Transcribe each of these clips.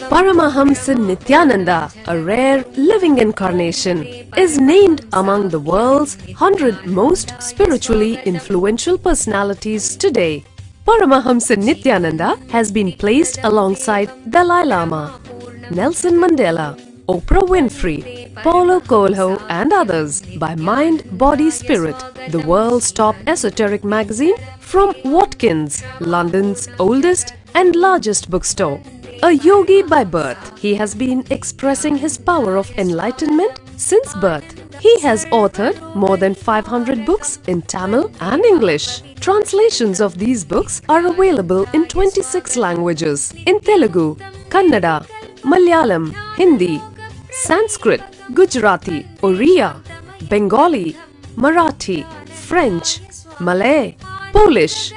Paramahamsa Nityananda, a rare living incarnation, is named among the world's 100 most spiritually influential personalities today. Paramahamsa Nityananda has been placed alongside Dalai Lama, Nelson Mandela, Oprah Winfrey, Paulo Coelho and others by Mind, Body, Spirit, the world's top esoteric magazine from Watkins, London's oldest and largest bookstore. A yogi by birth, he has been expressing his power of enlightenment since birth. He has authored more than 500 books in Tamil and English. Translations of these books are available in 26 languages in Telugu, Kannada, Malayalam, Hindi, Sanskrit, Gujarati, Oriya, Bengali, Marathi, French, Malay, Polish,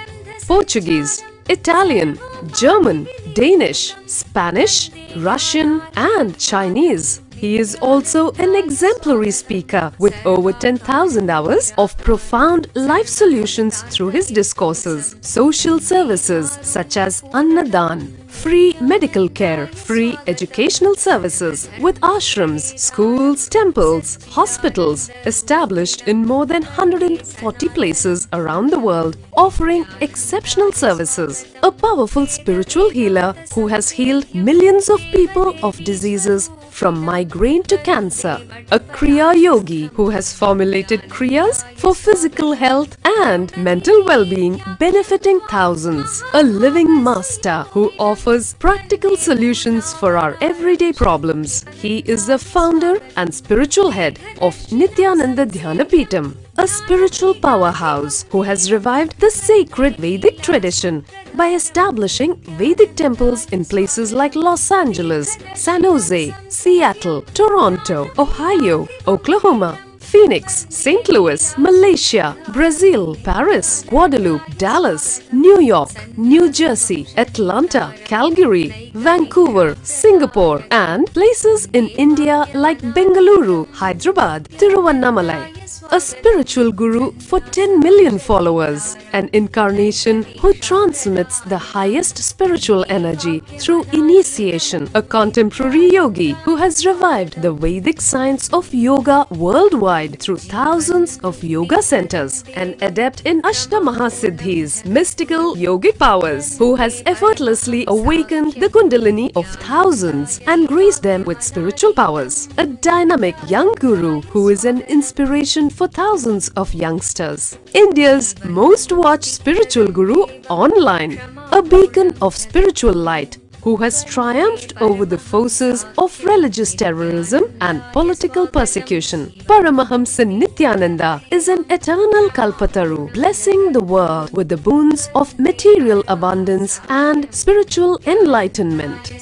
Portuguese, Italian, German, Danish, Spanish, Russian and Chinese. He is also an exemplary speaker with over 10,000 hours of profound life solutions through his discourses. Social services such as Annadan, free medical care, free educational services with ashrams, schools, temples, hospitals established in more than 140 places around the world, offering exceptional services. A powerful spiritual healer who has healed millions of people of diseases from migraine to cancer. A Kriya Yogi who has formulated Kriyas for physical health and mental well-being, benefiting thousands. A living master who offers practical solutions for our everyday problems. He is the founder and spiritual head of Nityananda Dhyanapitham, a spiritual powerhouse who has revived the sacred Vedic tradition by establishing Vedic temples in places like Los Angeles, San Jose, Seattle, Toronto, Ohio, Oklahoma, Phoenix, St. Louis, Malaysia, Brazil, Paris, Guadeloupe, Dallas, New York, New Jersey, Atlanta, Calgary, Vancouver, Singapore and places in India like Bengaluru, Hyderabad, Tiruvannamalai. A spiritual guru for 10 million followers, an incarnation who transmits the highest spiritual energy through initiation, a contemporary yogi who has revived the Vedic science of yoga worldwide through thousands of yoga centers, an adept in Ashtamaha-siddhis, mystical yogic powers, who has effortlessly awakened the Kundalini of thousands and graced them with spiritual powers, a dynamic young guru who is an inspiration for thousands of youngsters. India's most watched spiritual guru online, a beacon of spiritual light who has triumphed over the forces of religious terrorism and political persecution. Paramahamsa Nityananda is an eternal Kalpataru, blessing the world with the boons of material abundance and spiritual enlightenment.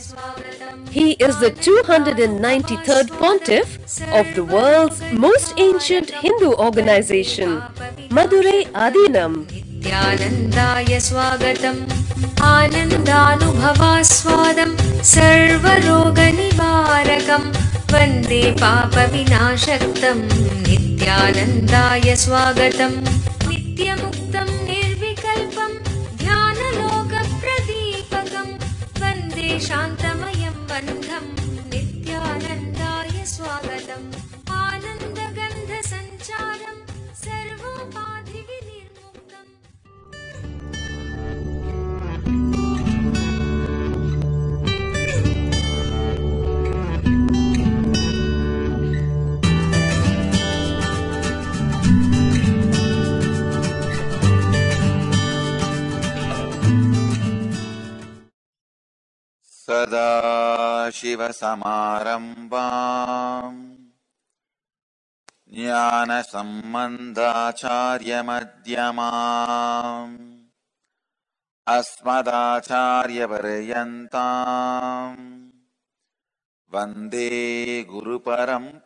He is the 293rd Pontiff of the world's most ancient Hindu organization, Madurai Adinam. Nityanandaya Swagatam Anandanubhavaswadam Sarvaroga Nivarakam Vande Papa Vinashaktam Nityanandaya Swagatam Nityamuktam Nirvikalpam Dhyanaloka Pradipakam Vande Shantamayam Bandham Nityanandaya Swagatam Anandagandha Sancharam Sarvopadhi Vinirmuktam. सदाशिवसमारम्भाम् ज्ञानसम्बन्धाचार्यमध्यमाम् अस्मदाचार्यपर्यन्ताम् वन्दे गुरुपरम्पराम्.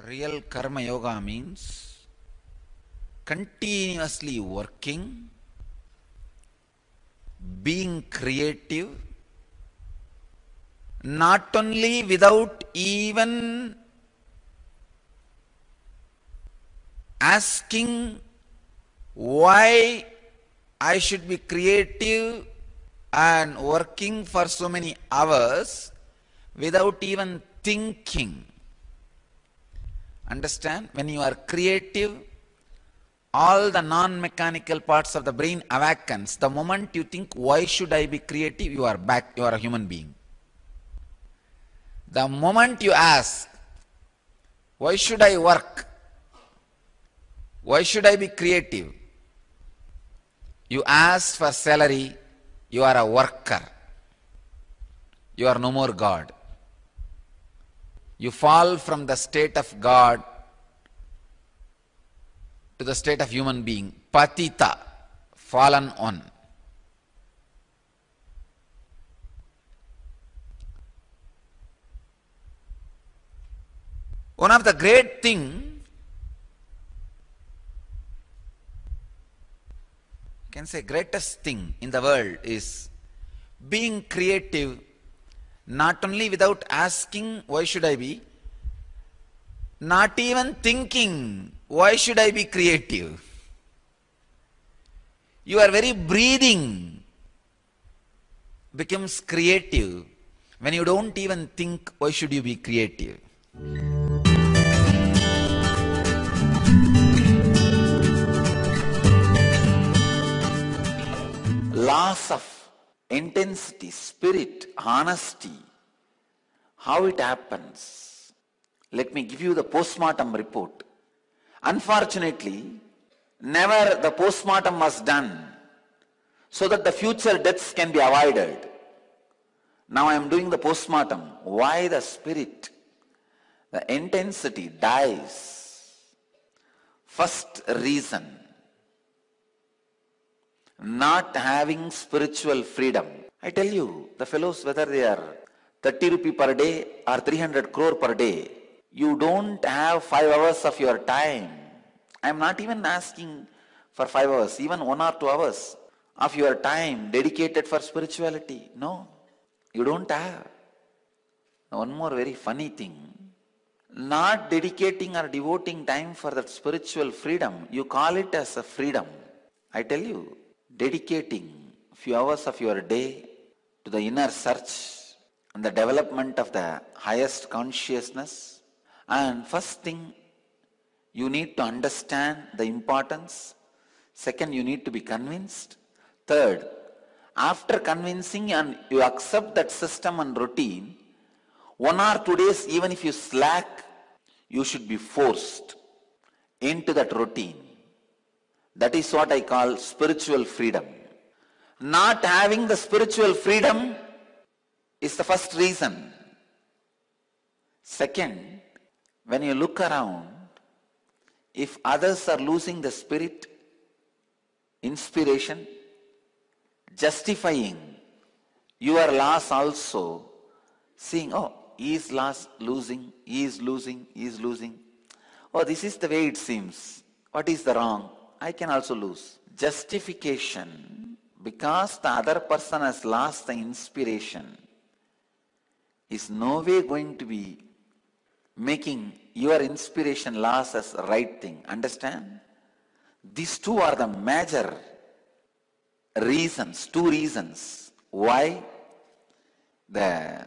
Real Karma Yoga means continuously working, being creative, not only without even asking why I should be creative and working for so many hours without even thinking. Understand? When you are creative, all the non-mechanical parts of the brain awakens. The moment you think, why should I be creative? You are back, you are a human being. The moment you ask, why should I work? Why should I be creative? You ask for salary, you are a worker. You are no more God. You fall from the state of God to the state of human being. Patita, fallen one. One of the great thing, you can say greatest thing in the world is being creative, not only without asking why should I be, not even thinking why should I be creative. Your very breathing becomes creative when you don't even think why should you be creative. Loss of intensity, spirit, honesty, how it happens. Let me give you the postmortem report. Unfortunately, never the postmortem was done so that the future deaths can be avoided. Now I am doing the postmortem. Why the spirit, the intensity dies? First reason, not having spiritual freedom. I tell you, the fellows, whether they are 30 rupee per day or 300 crore per day, you don't have 5 hours of your time. I am not even asking for 5 hours, even 1 or 2 hours of your time dedicated for spirituality. No, you don't have. One more very funny thing, not dedicating or devoting time for that spiritual freedom, you call it as a freedom. I tell you, dedicating a few hours of your day to the inner search and the development of the highest consciousness. And first thing, you need to understand the importance. Second, you need to be convinced. Third, after convincing and you accept that system and routine, 1 or 2 days, even if you slack, you should be forced into that routine. That is what I call spiritual freedom. Not having the spiritual freedom is the first reason. Second, when you look around, if others are losing the spirit, inspiration, justifying your loss also, seeing, oh, he is losing, he is losing, he is losing. Oh, this is the way it seems. What is the wrong? I can also lose. Justification, because the other person has lost the inspiration, is no way going to be making your inspiration loss as the right thing. Understand? These two are the major reasons, 2 reasons why the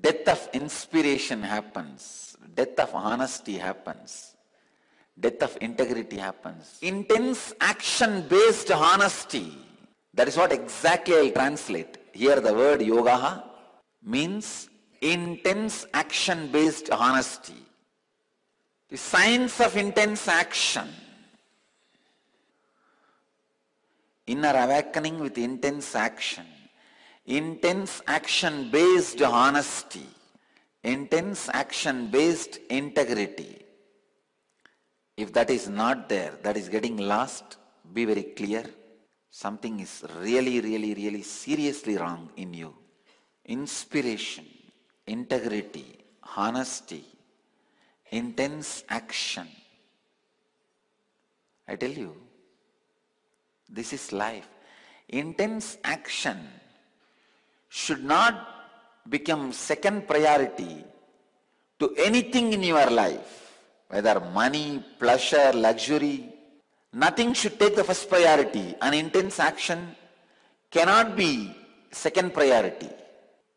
death of inspiration happens, death of honesty happens, death of integrity happens. Intense action-based honesty, that is what exactly I translate. Here the word yoga means intense action-based honesty. The science of intense action. Inner awakening with intense action. Intense action-based honesty. Intense action-based integrity. If that is not there, that is getting lost, be very clear. Something is really seriously wrong in you. Inspiration, integrity, honesty, intense action. I tell you, this is life. Intense action should not become second priority to anything in your life, whether money, pleasure, luxury. Nothing should take the first priority. An intense action cannot be second priority.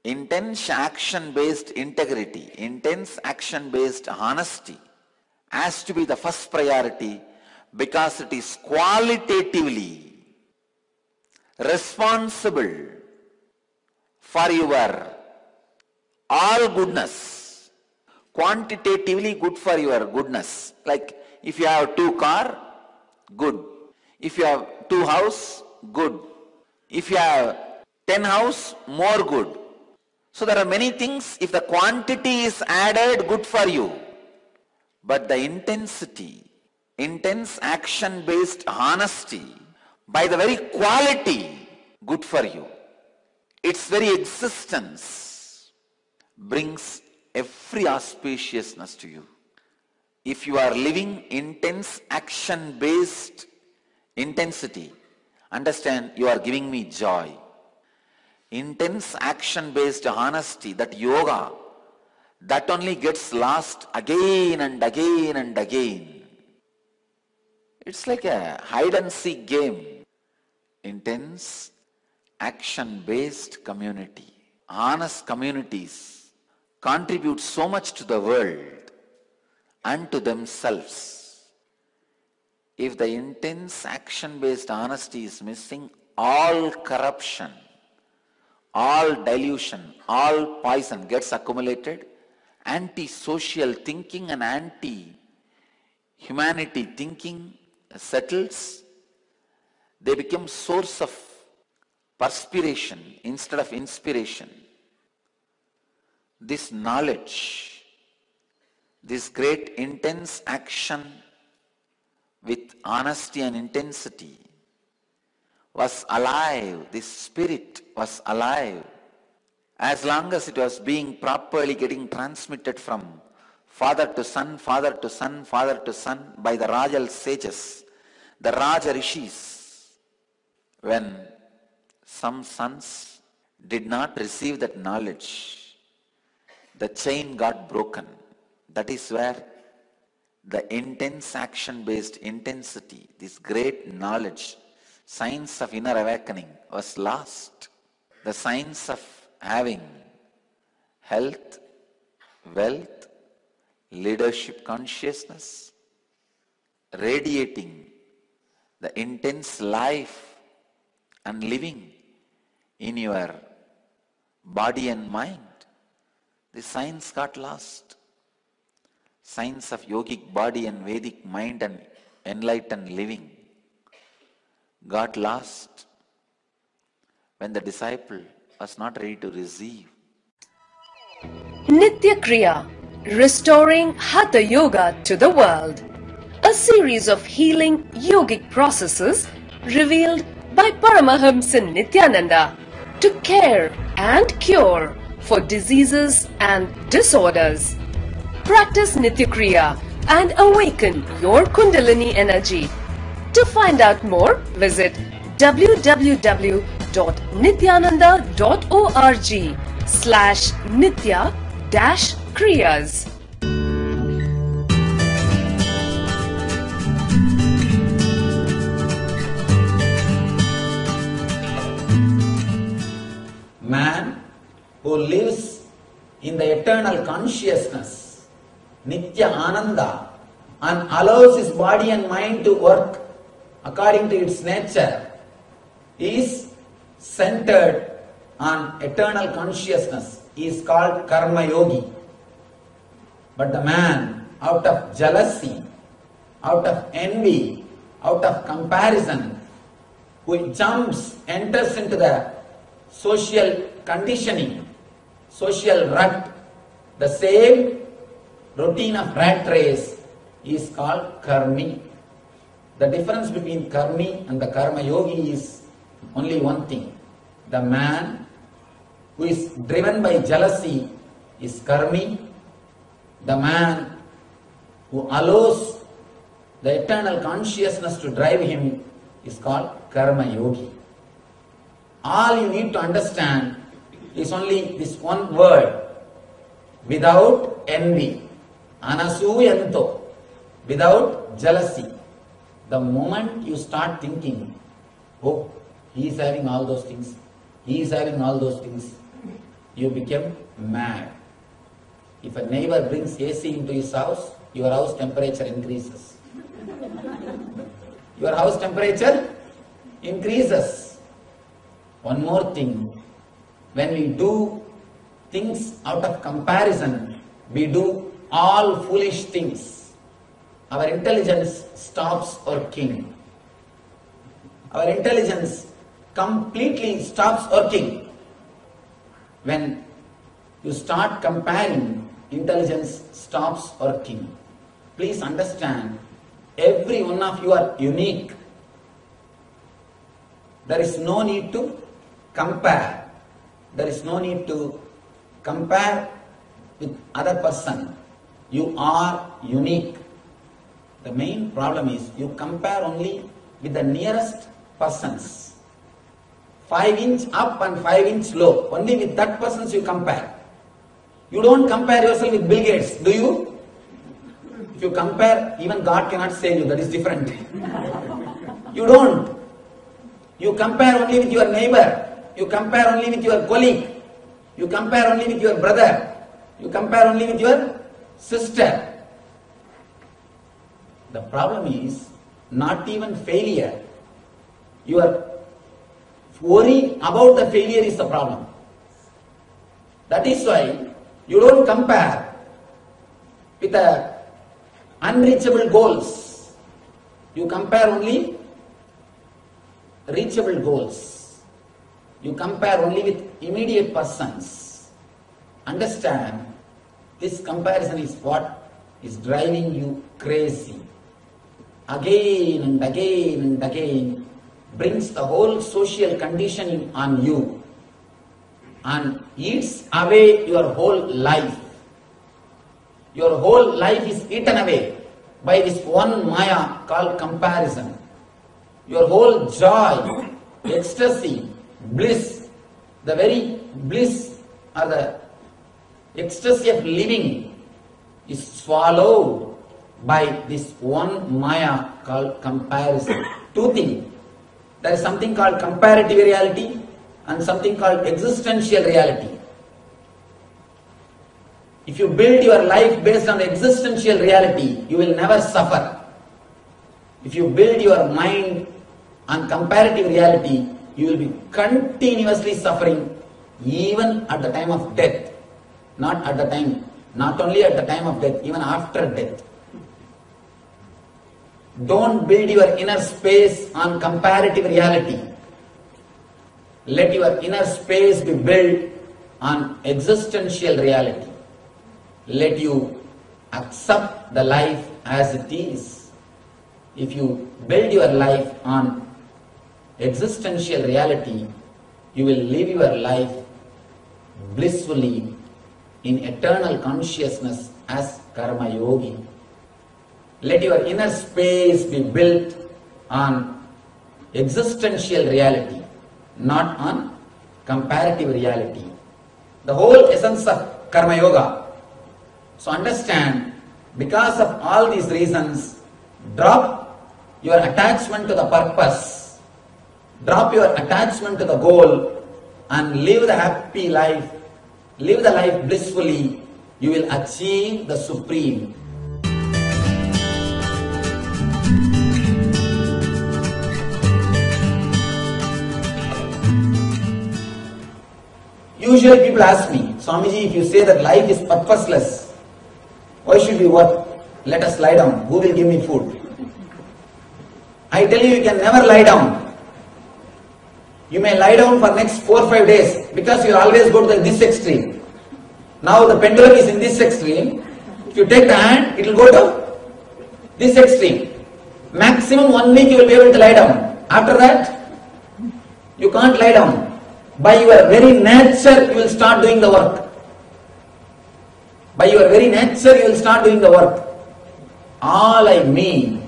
Intense action-based integrity, intense action-based honesty has to be the first priority because it is qualitatively responsible for your all goodness. Quantitatively good for your goodness. Like if you have 2 cars, good. If you have 2 houses, good. If you have 10 houses, more good. So there are many things, if the quantity is added, good for you. But the intensity, intense action-based honesty, by the very quality, good for you. Its very existence brings every auspiciousness to you. If you are living intense action-based intensity, understand you are giving me joy. Intense action-based honesty, that yoga, that only gets lost again and again and again. It's like a hide and seek game. Intense action-based community, honest communities contribute so much to the world and to themselves. If the intense action-based honesty is missing, all corruption, all dilution, all poison gets accumulated, anti-social thinking and anti-humanity thinking settles. They become source of perspiration instead of inspiration. This knowledge, this great intense action with honesty and intensity was alive, this spirit was alive, as long as it was being properly getting transmitted from father to son, father to son, father to son by the Rajal sages, the Raja Rishis. When some sons did not receive that knowledge, the chain got broken. That is where the intense action-based intensity, this great knowledge, science of inner awakening was lost. The science of having health, wealth, leadership consciousness, radiating the intense life and living in your body and mind, the science got lost. Science of yogic body and Vedic mind and enlightened living got lost when the disciple was not ready to receive. Nitya Kriya, restoring Hatha Yoga to the world. A series of healing yogic processes revealed by Paramahamsa Nityananda to care and cure for diseases and disorders. Practice Nitya Kriya and awaken your Kundalini energy. To find out more, visit www.nityananda.org/nitya-kriyas. Man who lives in the eternal consciousness, Nitya Ananda, and allows his body and mind to work according to its nature, is centered on eternal consciousness, is called Karma Yogi. But the man, out of jealousy, out of envy, out of comparison, who enters into the social conditioning, social rut, the same routine of rat race is called karmi. The difference between karmi and the karma yogi is only one thing. The man who is driven by jealousy is karmi. The man who allows the eternal consciousness to drive him is called karma yogi. All you need to understand is only this one word: without envy, anasuyanto, without jealousy. The moment you start thinking, oh, he is having all those things, he is having all those things, you become mad. If a neighbor brings AC into his house, your house temperature increases. Your house temperature increases. One more thing, when we do things out of comparison, we do all foolish things. Our intelligence stops working. Our intelligence completely stops working. When you start comparing, intelligence stops working. Please understand, every one of you are unique. There is no need to compare. There is no need to compare with other person. You are unique. The main problem is you compare only with the nearest persons. 5 inch up and 5 inch low. Only with that persons you compare. You don't compare yourself with Bill Gates, do you? If you compare, even God cannot save you. That is different. You don't. You compare only with your neighbor. You compare only with your colleague. You compare only with your brother. You compare only with your sister. The problem is not even failure. Your worry about the failure is the problem. That is why you don't compare with the unreachable goals. You compare only reachable goals. You compare only with immediate persons. Understand, this comparison is what is driving you crazy. Again and again and again brings the whole social conditioning on you and eats away your whole life. Your whole life is eaten away by this one maya called comparison. Your whole joy, ecstasy, bliss, the very bliss or the ecstasy of living is swallowed by this one maya called comparison. Two things. There is something called comparative reality and something called existential reality. If you build your life based on existential reality, you will never suffer. If you build your mind on comparative reality, you will be continuously suffering even at the time of death. Not only at the time of death, even after death. Don't build your inner space on comparative reality. Let your inner space be built on existential reality. Let you accept the life as it is. If you build your life on existential reality, you will live your life blissfully in eternal consciousness as Karma Yogi. Let your inner space be built on existential reality, not on comparative reality. The whole essence of Karma Yoga. So understand, because of all these reasons, drop your attachment to the purpose, drop your attachment to the goal and live the happy life, live the life blissfully. You will achieve the supreme. Usually people ask me, Swamiji, if you say that life is purposeless, why should we work? Let us lie down. Who will give me food? I tell you, you can never lie down. You may lie down for next 4 or 5 days because you always go to this extreme. Now the pendulum is in this extreme. If you take the hand, it will go to this extreme. Maximum 1 week you will be able to lie down. After that, you can't lie down. By your very nature, you will start doing the work. By your very nature, you will start doing the work. All I mean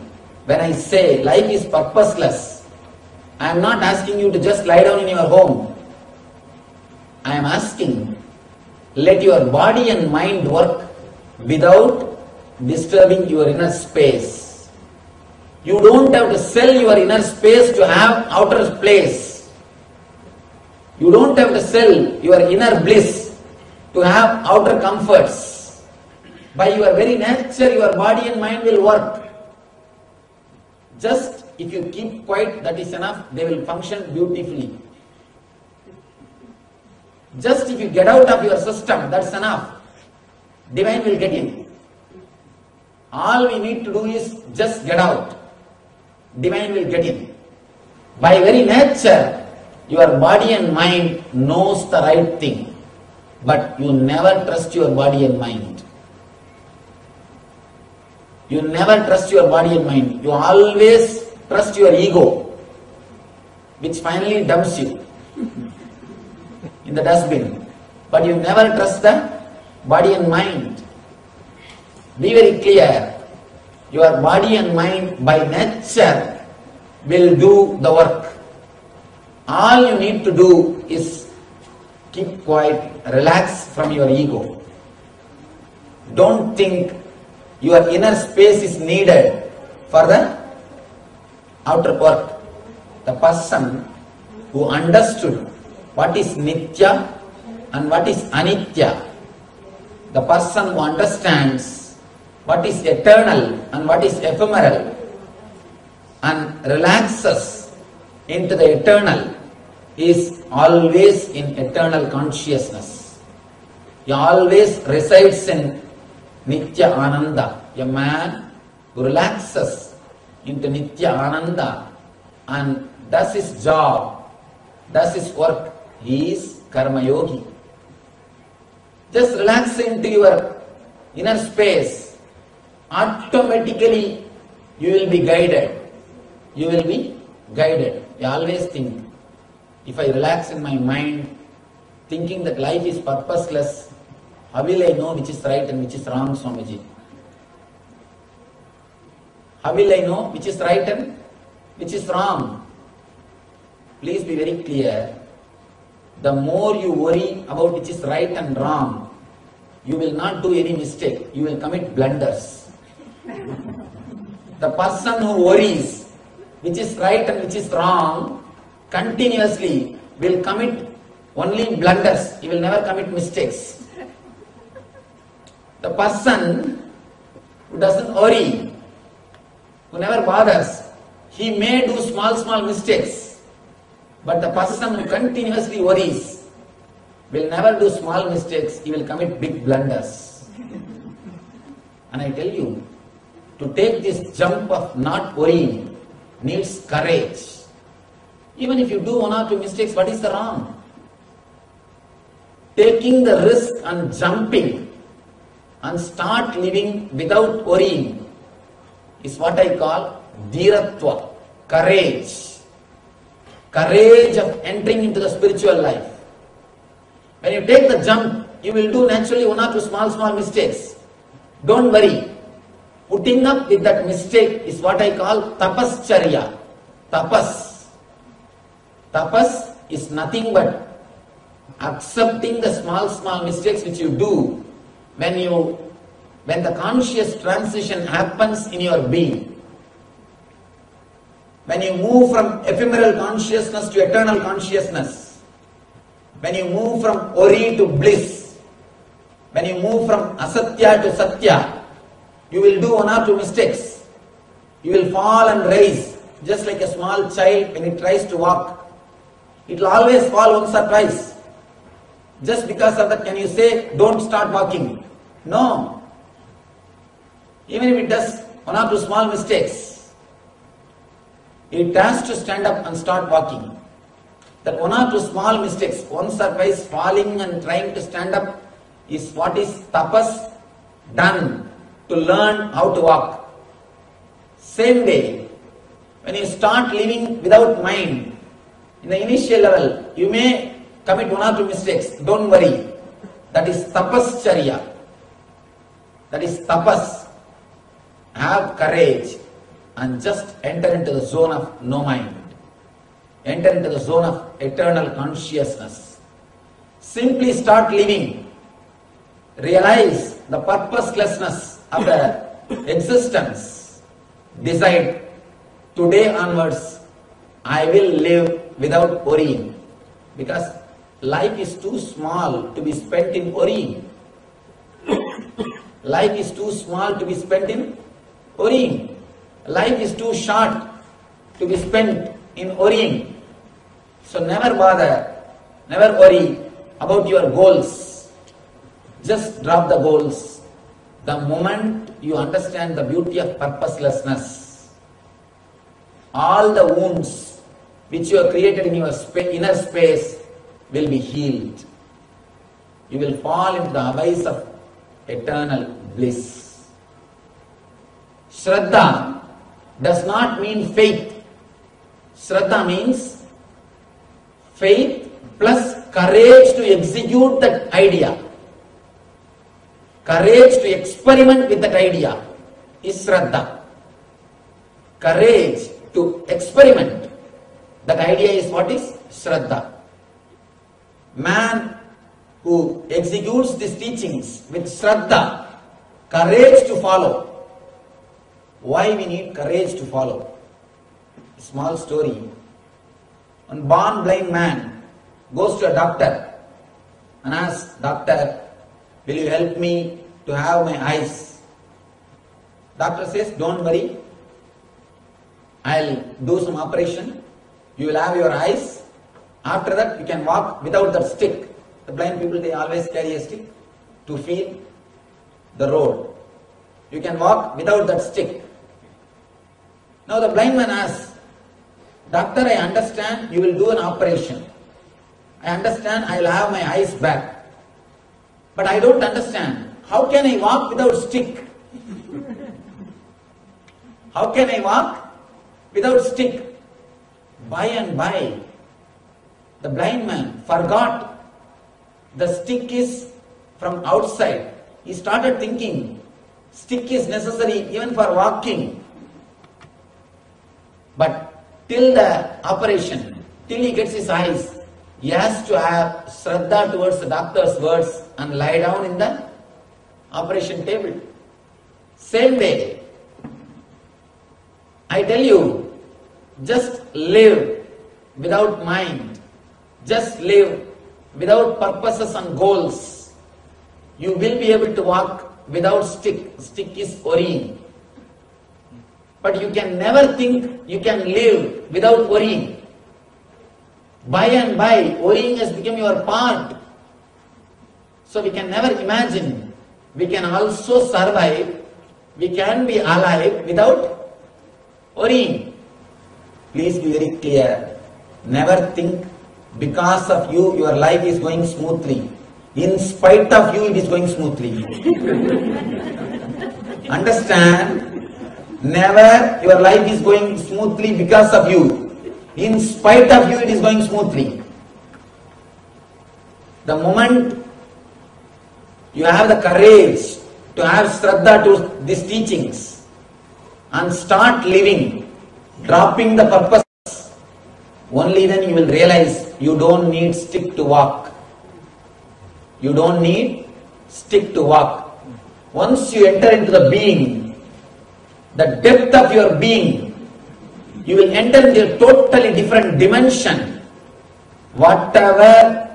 when I say life is purposeless, I am not asking you to just lie down in your home. I am asking, let your body and mind work without disturbing your inner space. You don't have to sell your inner space to have outer place. You don't have to sell your inner bliss to have outer comforts. By your very nature, your body and mind will work. Just if you keep quiet, that is enough, they will function beautifully. Just if you get out of your system, that's enough. Divine will get in. All we need to do is just get out. Divine will get in. By very nature, your body and mind knows the right thing. But you never trust your body and mind. You never trust your body and mind. You always trust your ego, which finally dumps you in the dustbin. But you never trust the body and mind. Be very clear. Your body and mind by nature will do the work. All you need to do is keep quiet, relax from your ego. Don't think your inner space is needed for the outer work. The person who understood what is Nitya and what is Anitya, the person who understands what is eternal and what is ephemeral and relaxes into the eternal is always in eternal consciousness. He always resides in Nitya Ananda. A man who relaxes into Nitya Ananda and does his job, does his work, he is Karma Yogi. Just relax into your inner space. Automatically you will be guided. You will be guided. You always think, if I relax in my mind, thinking that life is purposeless, how will I know which is right and which is wrong, Swamiji? How will I know which is right and which is wrong? Please be very clear. The more you worry about which is right and wrong, you will not do any mistake. You will commit blunders. The person who worries which is right and which is wrong continuously will commit only blunders. He will never commit mistakes. The person who doesn't worry, who never bothers, he may do small mistakes. But the person who continuously worries will never do small mistakes. He will commit big blunders. And I tell you, to take this jump of not worrying needs courage. Even if you do one or two mistakes, what is the wrong? Taking the risk and jumping and start living without worrying is what I call dhiratva, courage. Courage of entering into the spiritual life. When you take the jump, you will do naturally one or two small mistakes. Don't worry. Putting up with that mistake is what I call tapascharya. Tapas. Tapas is nothing but accepting the small mistakes which you do when the conscious transition happens in your being. When you move from ephemeral consciousness to eternal consciousness, when you move from worry to bliss, when you move from asatya to satya, you will do one or two mistakes. You will fall and rise, just like a small child when he tries to walk. It will always fall once or twice. Just because of that, can you say, don't start walking? No. Even if it does one or two small mistakes, it has to stand up and start walking. That one or two small mistakes, once or twice falling and trying to stand up, is what is tapas done to learn how to walk. Same way, when you start living without mind, in the initial level, you may commit one or two mistakes. Don't worry. That is tapascharya. That is tapas. Have courage and just enter into the zone of no mind. Enter into the zone of eternal consciousness. Simply start living. Realize the purposelessness of the existence. Decide today onwards, I will live without worrying, because life is too small to be spent in worrying. Life is too small to be spent in worrying. Life is too short to be spent in worrying. So never bother, never worry about your goals. Just drop the goals. The moment you understand the beauty of purposelessness, all the wounds which you have created in your inner space will be healed. You will fall into the abyss of eternal bliss. Shraddha does not mean faith. Shraddha means faith plus courage to execute that idea. Courage to experiment with that idea is Shraddha. Courage to experiment. That idea is what is Shraddha. Man who executes these teachings with Shraddha, courage to follow. Why we need courage to follow? A small story. One born blind man goes to a doctor and asks, "Doctor, will you help me to have my eyes?" Doctor says, "Don't worry, I'll do some operation. You will have your eyes. After that, you can walk without that stick." The blind people, they always carry a stick to feel the road. You can walk without that stick. Now the blind man asks, "Doctor, I understand you will do an operation. I understand I will have my eyes back. But I don't understand. How can I walk without stick? How can I walk without stick?" By and by, the blind man forgot the stick is from outside. He started thinking stick is necessary even for walking. But till the operation, till he gets his eyes, he has to have Shraddha towards the doctor's words and lie down in the operation table. Same way, I tell you, just live without mind. Just live without purposes and goals. You will be able to walk without stick. Stick is worrying. But you can never think you can live without worrying. By and by, worrying has become your part. So we can never imagine we can also survive, we can be alive without worrying. Please be very clear. Never think because of you your life is going smoothly. In spite of you it is going smoothly. Understand? Never your life is going smoothly because of you. In spite of you it is going smoothly. The moment you have the courage to have Shraddha to these teachings and start living, dropping the purpose, only then you will realize you don't need stick to walk. You don't need stick to walk. Once you enter into the being, the depth of your being, you will enter into a totally different dimension. Whatever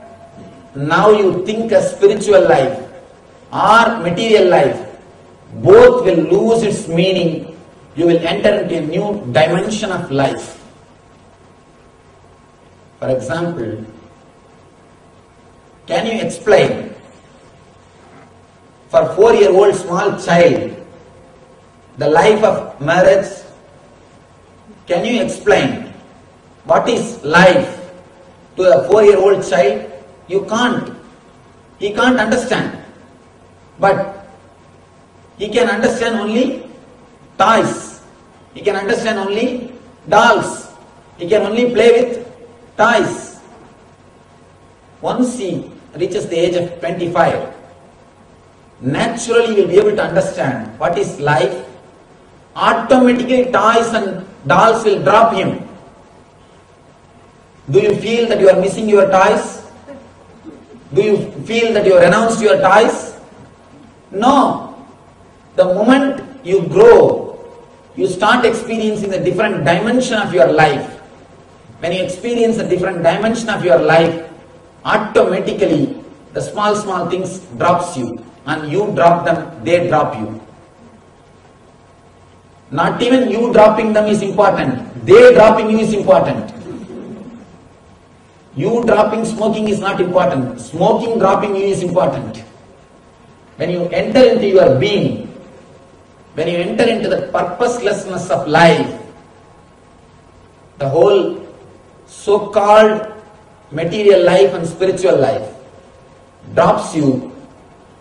now you think a spiritual life or material life, both will lose its meaning. You will enter into a new dimension of life. For example, can you explain for 4-year-old small child the life of marriage? Can you explain what is life to a 4-year-old child? You can't. He can't understand. But he can understand only toys. He can understand only dolls. He can only play with toys. Once he reaches the age of 25, naturally he will be able to understand what is life. Automatically toys and dolls will drop him. Do you feel that you are missing your toys? Do you feel that you have renounced your toys? No. The moment you grow, you start experiencing the different dimension of your life. When you experience a different dimension of your life, automatically the small things drops you, and you drop them, they drop you. Not even you dropping them is important, they dropping you is important. You dropping smoking is not important, smoking dropping you is important. When you enter into your being, when you enter into the purposelessness of life, the whole so-called material life and spiritual life drops you,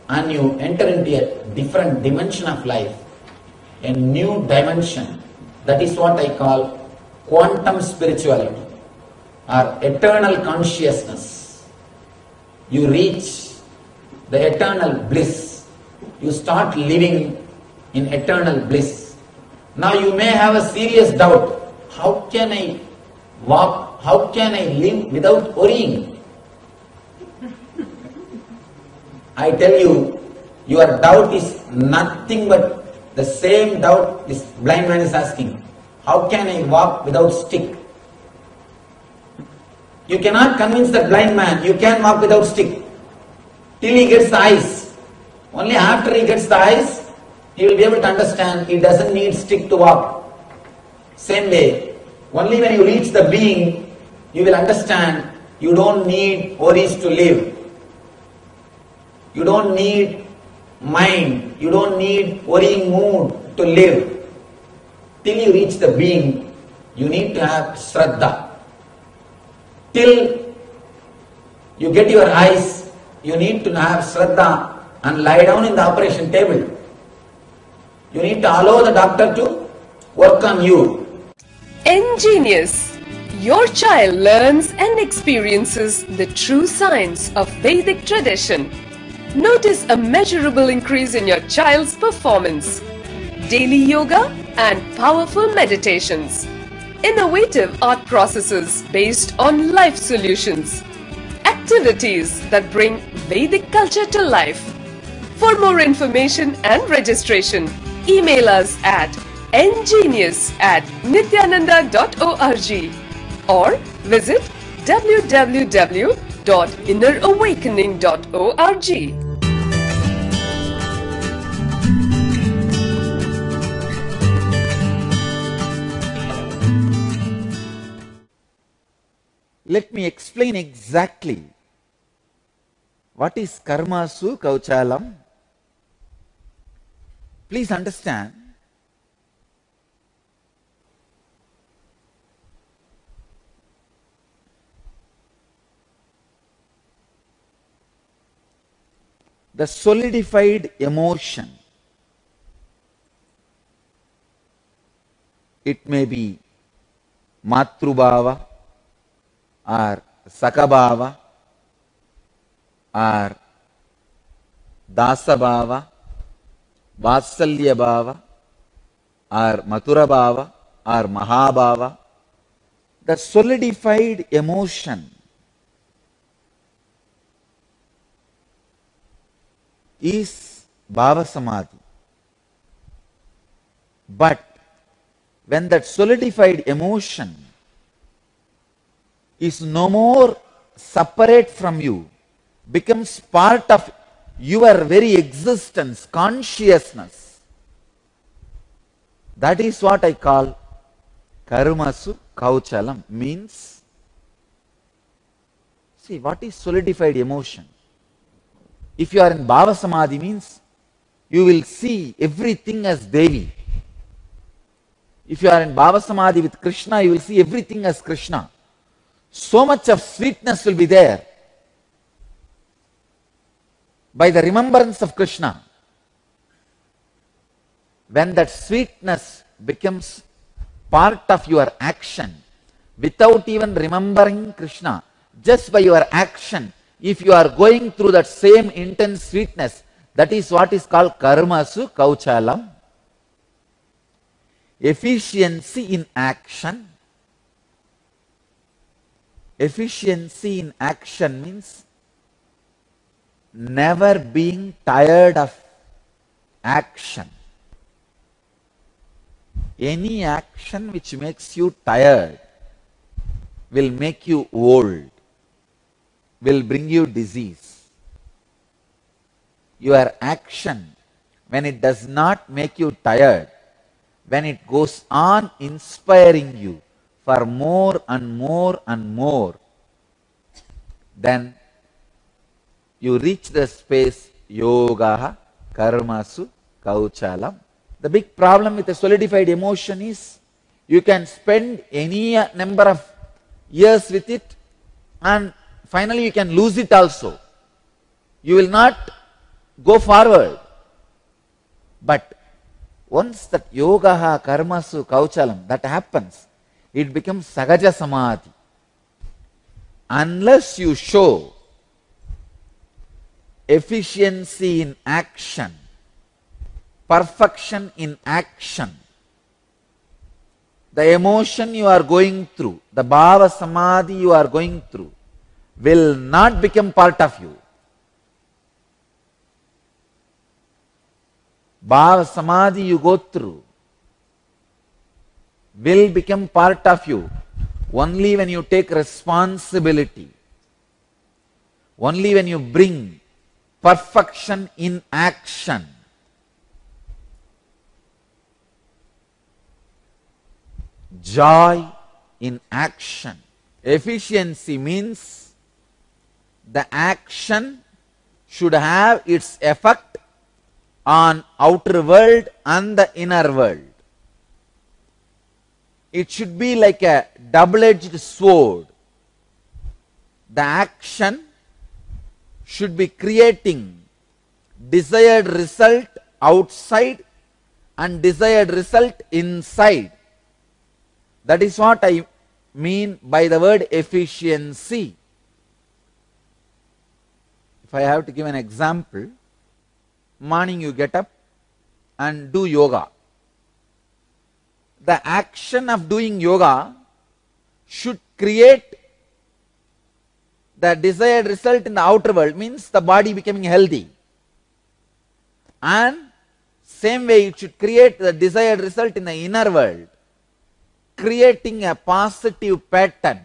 and you enter into a different dimension of life, a new dimension. That is what I call quantum spirituality or eternal consciousness. You reach the eternal bliss. You start living in eternal bliss. Now you may have a serious doubt. How can I walk? How can I live without worrying? I tell you, your doubt is nothing but the same doubt this blind man is asking. How can I walk without stick? You cannot convince that blind man you can walk without stick till he gets the eyes. Only after he gets the eyes, he will be able to understand he doesn't need stick to walk. Same way, only when you reach the being, you will understand you don't need worries to live. You don't need mind, you don't need worrying mood to live. Till you reach the being, you need to have Shraddha. Till you get your eyes, you need to have Shraddha and lie down in the operation table. You need to allow the doctor to work on you. Ingenious. Your child learns and experiences the true science of Vedic tradition. Notice a measurable increase in your child's performance. Daily yoga and powerful meditations. Innovative art processes based on life solutions. Activities that bring Vedic culture to life. For more information and registration, email us at ngenius@nityananda.org or visit www.innerawakening.org. Let me explain exactly what is Karmasu Kauchalam. Please understand, the solidified emotion, it may be Matrubhava or Sakabhava or Dasabhava, Vatsalya Bhava or Mathura Bhava or Mahabhava. The solidified emotion is Bhava Samadhi. But when that solidified emotion is no more separate from you, becomes part of your very existence, consciousness, that is what I call Karmasu Kauchalam. Means, see, what is solidified emotion? If you are in Bhava Samadhi, means you will see everything as Devi. If you are in Bhava Samadhi with Krishna, you will see everything as Krishna. So much of sweetness will be there by the remembrance of Krishna. When that sweetness becomes part of your action, without even remembering Krishna, just by your action, if you are going through that same intense sweetness, that is what is called Karmasu Kauchalam. Efficiency in action. Efficiency in action means never being tired of action. Any action which makes you tired will make you old, will bring you disease. Your action, when it does not make you tired, when it goes on inspiring you for more and more and more, then you reach the space yoga karmasu kauchalam. The big problem with a solidified emotion is you can spend any number of years with it and finally you can lose it also. You will not go forward. But once that yoga karmasu kauchalam, that happens, it becomes sagaja samadhi. Unless you show efficiency in action, perfection in action, the emotion you are going through, the bhava samadhi you are going through, will not become part of you. Bhava samadhi you go through will become part of you only when you take responsibility, only when you bring perfection in action. Joy in action. Efficiency means the action should have its effect on outer world and the inner world. It should be like a double-edged sword. The action should be creating desired result outside and desired result inside. That is what I mean by the word efficiency. If I have to give an example, morning you get up and do yoga. The action of doing yoga should create the desired result in the outer world, means the body becoming healthy. And same way it should create the desired result in the inner world, creating a positive pattern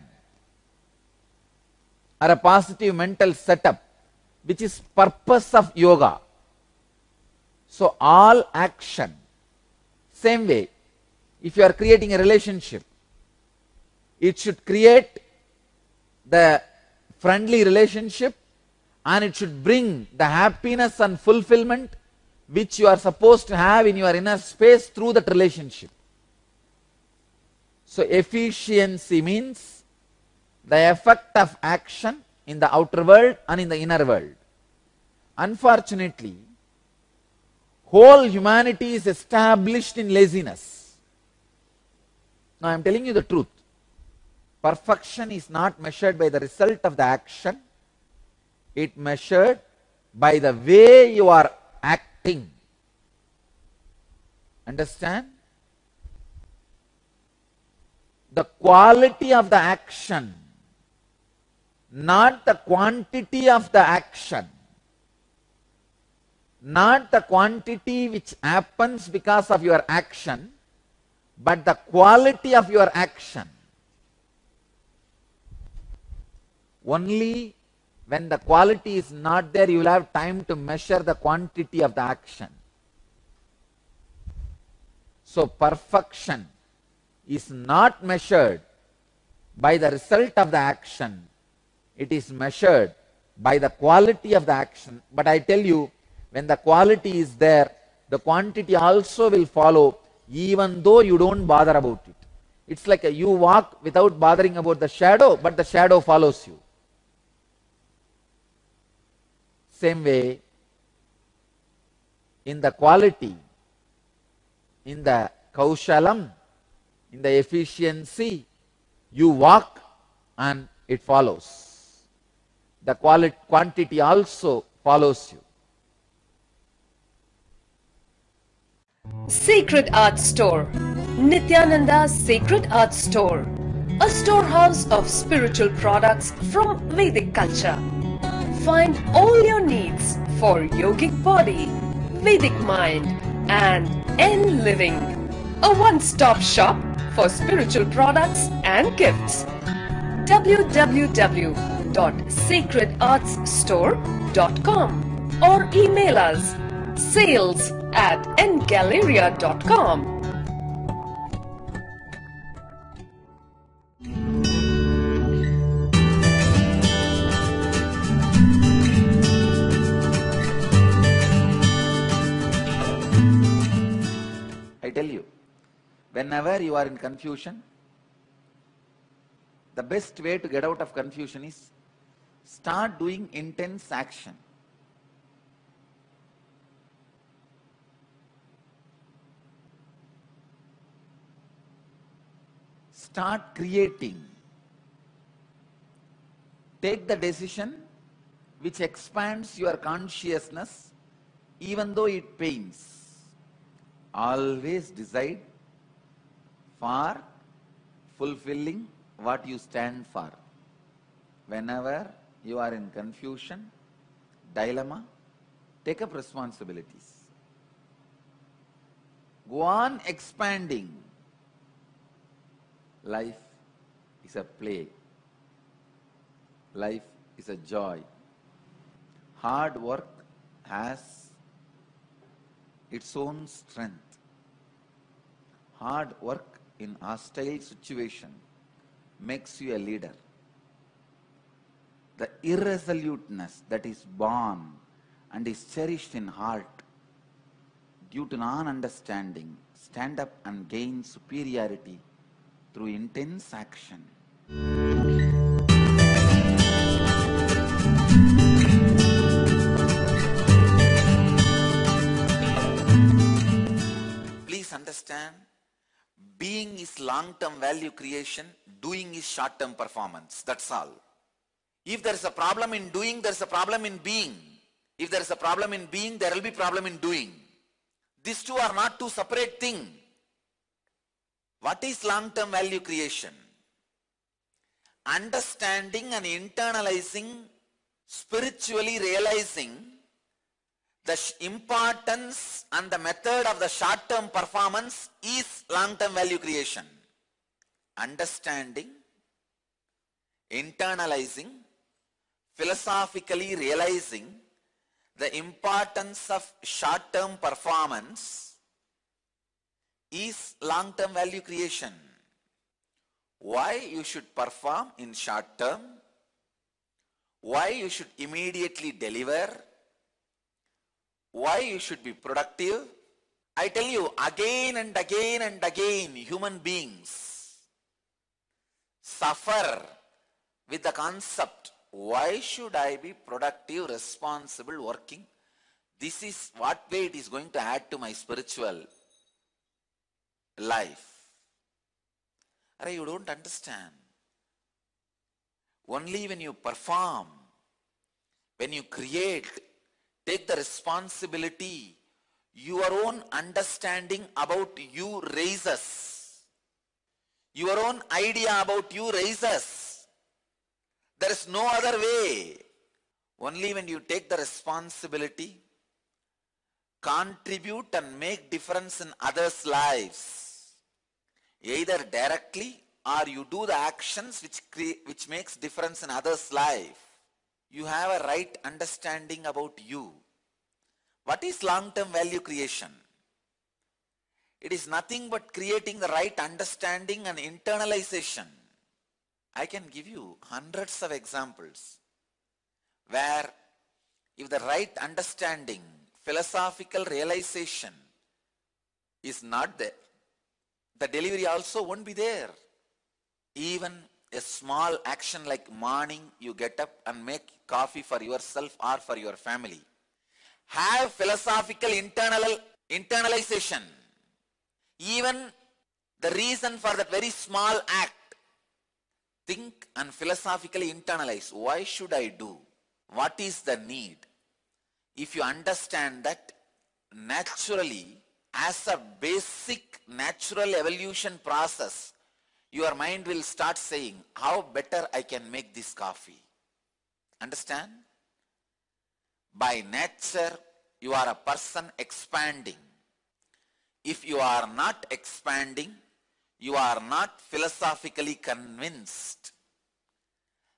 or a positive mental setup, which is purpose of yoga. So all action, same way, if you are creating a relationship, it should create the friendly relationship and it should bring the happiness and fulfillment which you are supposed to have in your inner space through that relationship. So efficiency means the effect of action in the outer world and in the inner world. Unfortunately, whole humanity is established in laziness. Now I am telling you the truth. Perfection is not measured by the result of the action. It measured by the way you are acting. Understand? The quality of the action, not the quantity of the action. Not the quantity which happens because of your action, but the quality of your action. Only when the quality is not there, you will have time to measure the quantity of the action. So perfection is not measured by the result of the action. It is measured by the quality of the action. But I tell you, when the quality is there, the quantity also will follow, even though you don't bother about it. It's like you walk without bothering about the shadow, but the shadow follows you. Same way, in the quality, in the kaushalam, in the efficiency, you walk and it follows. The quantity also follows you. Sacred Art Store. Nityananda's Sacred Art Store. A storehouse of spiritual products from Vedic culture. Find all your needs for yogic body, Vedic mind and N living. a one-stop shop for spiritual products and gifts. www.sacredartsstore.com or email us sales@ngalleria.com. I tell you, whenever you are in confusion, the best way to get out of confusion is start doing intense action. Start creating. Take the decision which expands your consciousness even though it pains. Always decide for fulfilling what you stand for. Whenever you are in confusion, dilemma, take up responsibilities. Go on expanding. Life is a play. Life is a joy. Hard work has its own strength. Hard work in hostile situation makes you a leader. The irresoluteness that is born and is cherished in heart due to non-understanding, stand up and gain superiority through intense action. Please understand, being is long-term value creation, doing is short-term performance. That's all. If there is a problem in doing, there is a problem in being. If there is a problem in being, there will be problem in doing. These two are not two separate things. What is long-term value creation? Understanding and internalizing, spiritually realizing the importance and the method of the short-term performance is long-term value creation. Understanding, internalizing, philosophically realizing the importance of short-term performance is long-term value creation. Why you should perform in short term? Why you should immediately deliver? Why you should be productive? I tell you, again and again and again, human beings suffer with the concept, why should I be productive, responsible, working? This is what way it is going to add to my spiritual life. You don't understand. Only when you perform, when you create, take the responsibility, your own understanding about you raises. Your own idea about you raises. There is no other way. Only when you take the responsibility, contribute and make difference in others' lives, either directly or you do the actions which makes difference in others' life, you have a right understanding about you. What is long-term value creation? It is nothing but creating the right understanding and internalization. I can give you hundreds of examples where if the right understanding, philosophical realization is not there, the delivery also won't be there. Even a small action like morning you get up and make coffee for yourself or for your family, have philosophical internalization. Even the reason for that very small act, think and philosophically internalize. Why should I do? What is the need? If you understand that, naturally, as a basic natural evolution process, your mind will start saying, how better I can make this coffee. Understand? By nature, you are a person expanding. if you are not expanding, you are not philosophically convinced,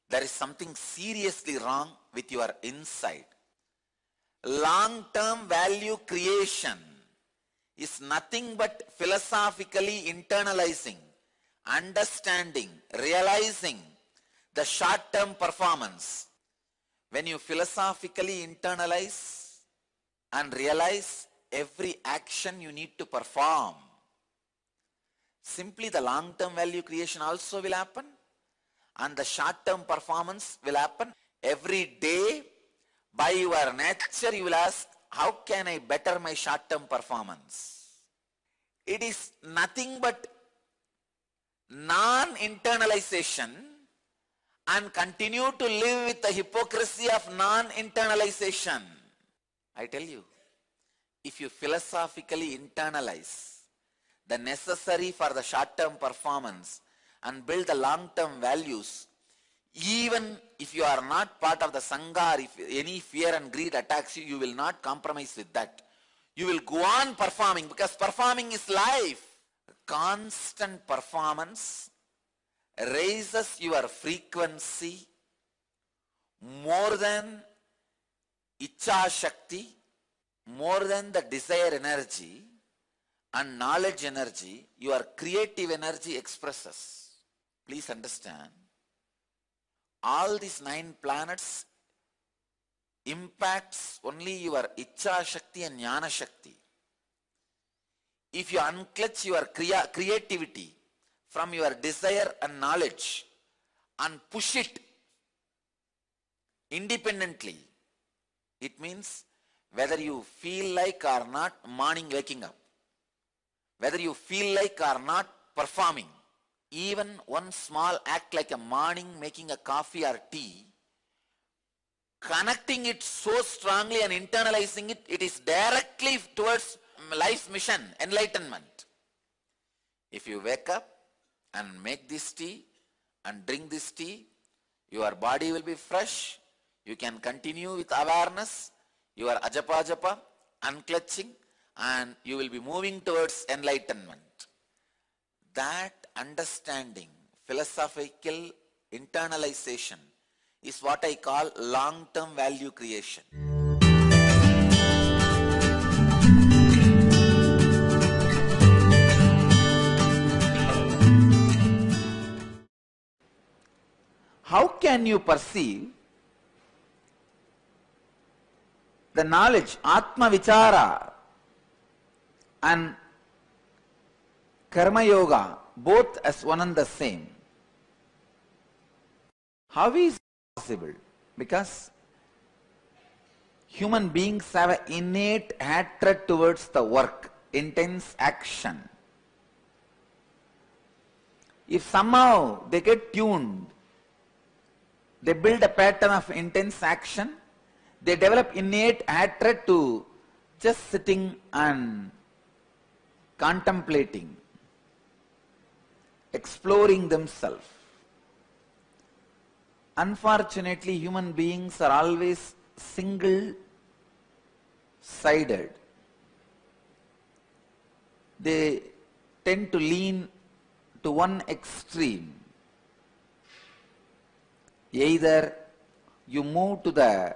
there is something seriously wrong with your inside. Long-term value creation is nothing but philosophically internalizing, understanding, realizing the short-term performance. When you philosophically internalize and realize every action you need to perform, simply the long-term value creation also will happen and the short-term performance will happen. Every day, by your nature, you will ask, how can I better my short-term performance? It is nothing but non-internalization and continue to live with the hypocrisy of non-internalization. I tell you, if you philosophically internalize the necessary for the short-term performance and build the long-term values, even if you are not part of the Sangha or if any fear and greed attacks you, you will not compromise with that. You will go on performing because performing is life. Constant performance raises your frequency more than Icha Shakti, more than the desire energy and knowledge energy, your creative energy expresses. Please understand, all these 9 planets impacts only your Icha Shakti and Jnana Shakti. If you unclutch your creativity from your desire and knowledge and push it independently, it means whether you feel like or not morning waking up, whether you feel like or not performing, even one small act like a morning making a coffee or tea, connecting it so strongly and internalizing it, it is directly towards life's mission, enlightenment. If you wake up and make this tea and drink this tea, your body will be fresh, you can continue with awareness, your ajapa, unclutching, and you will be moving towards enlightenment. That understanding, philosophical internalization, is what I call long-term value creation. How can you perceive the knowledge, Atma Vichara and Karma Yoga both as one and the same? How is it possible? Because human beings have an innate hatred towards the work, intense action. If somehow they get tuned, they build a pattern of intense action, they develop innate hatred to just sitting and contemplating, exploring themselves. Unfortunately, human beings are always single-sided. They tend to lean to one extreme. Either you move to the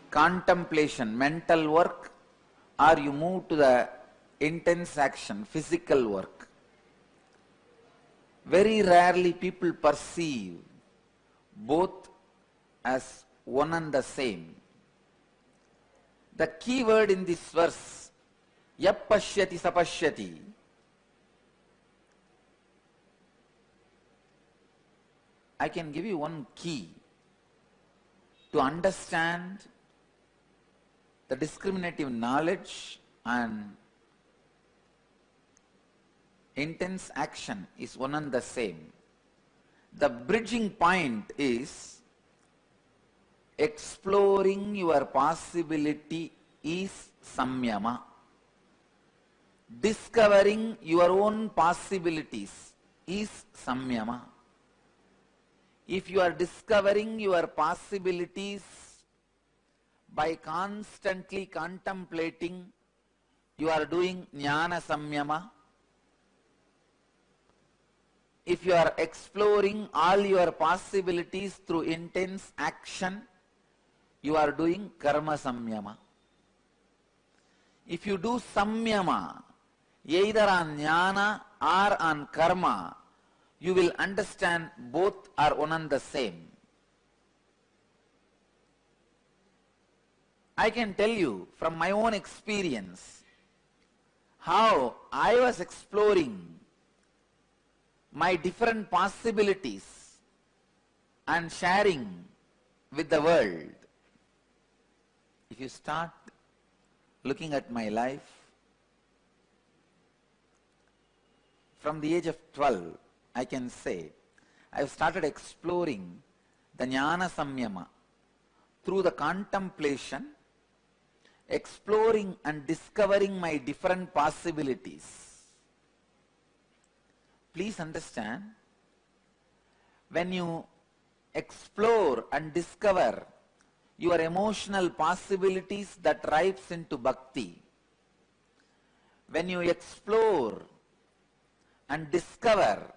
contemplation, mental work, or you move to the intense action, physical work. Very rarely people perceive both as one and the same. The key word in this verse, yap pashyati sapashyati, I can give you one key to understand the discriminative knowledge and intense action is one and the same. The bridging point is exploring your possibility is samyama. Discovering your own possibilities is samyama. If you are discovering your possibilities by constantly contemplating, you are doing jnana samyama. If you are exploring all your possibilities through intense action, you are doing karma samyama. If you do samyama, either on jnana or on karma, you will understand both are one and the same. I can tell you from my own experience how I was exploring my different possibilities and sharing with the world. If you start looking at my life, from the age of 12, I can say, I have started exploring the jnana samyama through the contemplation, exploring and discovering my different possibilities. Please understand, when you explore and discover your emotional possibilities, that rips into bhakti. When you explore and discover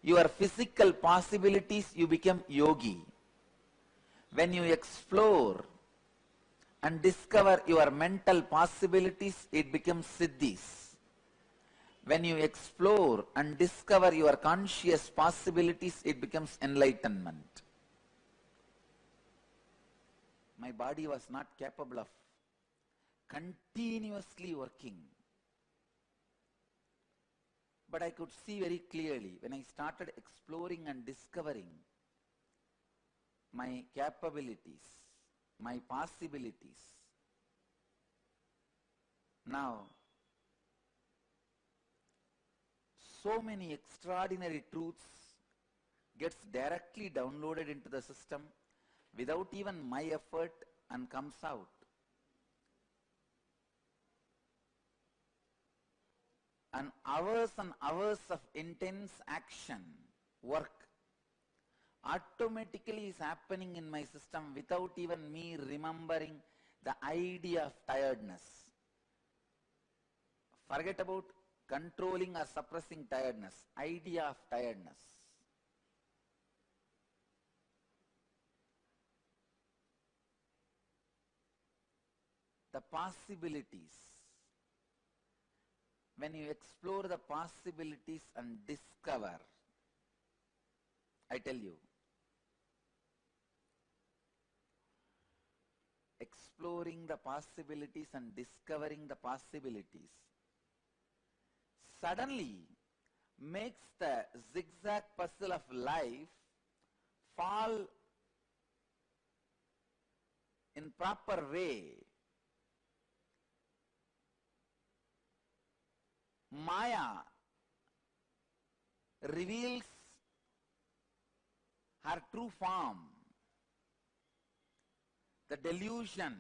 your physical possibilities, you become yogi. When you explore and discover your mental possibilities, it becomes siddhis. When you explore and discover your conscious possibilities, it becomes enlightenment. My body was not capable of continuously working. But I could see very clearly when I started exploring and discovering my capabilities, my possibilities. Now, so many extraordinary truths gets directly downloaded into the system without even my effort and comes out. And hours of intense action, work, automatically is happening in my system without even me remembering the idea of tiredness. Forget about controlling or suppressing tiredness, idea of tiredness. The possibilities. When you explore the possibilities and discover, I tell you, exploring the possibilities and discovering the possibilities suddenly makes the zigzag puzzle of life fall in proper way. Maya reveals her true form. The delusion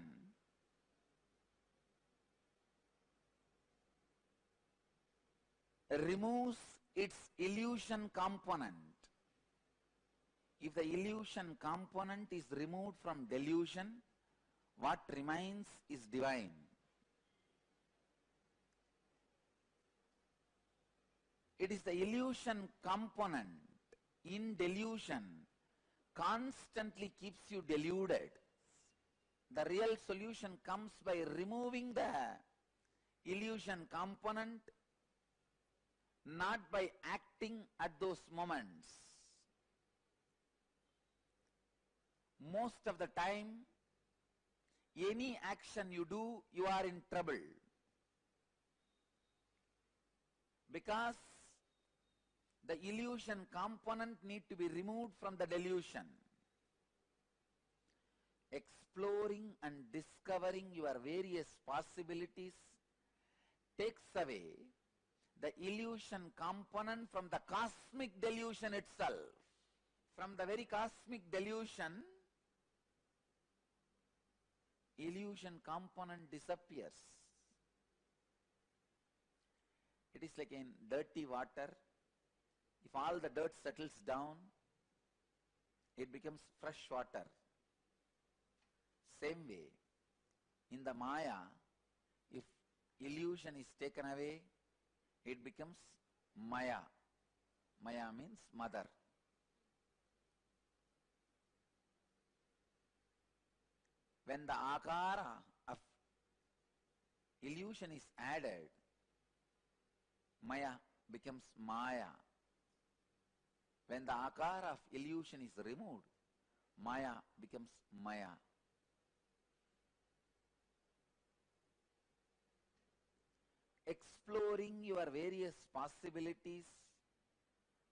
removes its illusion component. If the illusion component is removed from delusion, what remains is divine. It is the illusion component in delusion constantly keeps you deluded. The real solution comes by removing the illusion component, not by acting at those moments. Most of the time, any action you do, you are in trouble. Because the illusion component need to be removed from the delusion. Exploring and discovering your various possibilities takes away the illusion component from the cosmic delusion itself. From the very cosmic delusion, illusion component disappears. It is like in dirty water. If all the dirt settles down, it becomes fresh water. Same way, in the Maya, if illusion is taken away, it becomes Maya. Maya means mother. When the akara of illusion is added, Maya becomes Maya. When the akara of illusion is removed, Maya becomes Maya. Exploring your various possibilities